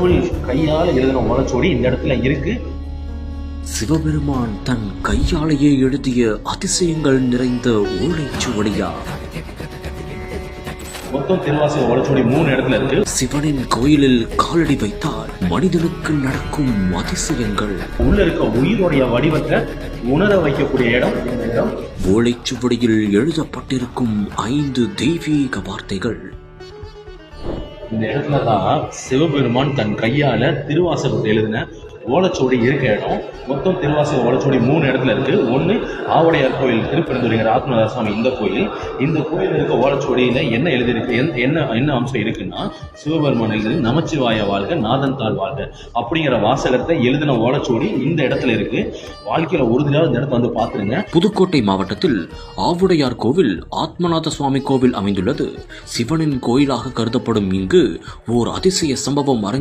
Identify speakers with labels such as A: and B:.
A: கடவுள் கையால் எழுதின ஓலைச்சுவடி இந்த இடத்துல இருக்கு.
B: சிவபெருமான் தன் கையாலேயே எழுதிய அதிசயங்கள் நிறைந்த ஓலைச்சுவடியா?
A: மொத்தம் திருவாசக ஓலைச்சுவடி 3 இடத்துல இருக்கு.
B: சிவனின் கோயிலில் காலடி வைத்தால் மனிதனுக்கு நடக்கும் அதிசயங்கள்.
A: உள்ள இருக்க உயிருடைய வடிவத்தை உணர வைக்கக்கூடிய இடம் இந்த இடம்.
B: ஓலைச்சுவடியில் எழுதப்பட்டிருக்கும் 5 தெய்வீக வார்த்தைகள்.
A: இந்த இடத்துல தான் சிவபெருமான் தன் கையால திருவாசகத்தை எழுதின ஓலைச்சுவடி இருக்க இடம். மொத்தம் திருவாசக ஓலைச்சுவடி 3 இடத்துல இருக்கு. ஒன்று ஆவுடையார் கோயில், திருப்பெருந்துறைங்கிற ஆத்மநாத சாமி இந்த கோயில். இந்த கோயில் இருக்க ஓலைச்சுவடியில என்ன எழுதியிருக்கு, என்ன அம்சம் இருக்குன்னா, சிவபெருமான் எழுதி நமச்சிவாய வாழ்க நாதன் தாழ் வாழ்க அப்படிங்கிற வாசகத்தை எழுதின ஓலைச்சுவடி இந்த இடத்துல இருக்கு. வாழ்க்கையில ஒரு தடவை இந்த இடத்த வந்து பாத்துருங்க.
B: புதுக்கோட்டை மாவட்டத்தில் ஆவுடையார் கோவில் ஆத்மநாத சுவாமி கோவில் அமைந்துள்ளது. சிவனின் கோயிலாக கருதப்படும் இங்கு ஓர் அதிசய சம்பவம் அரங்கி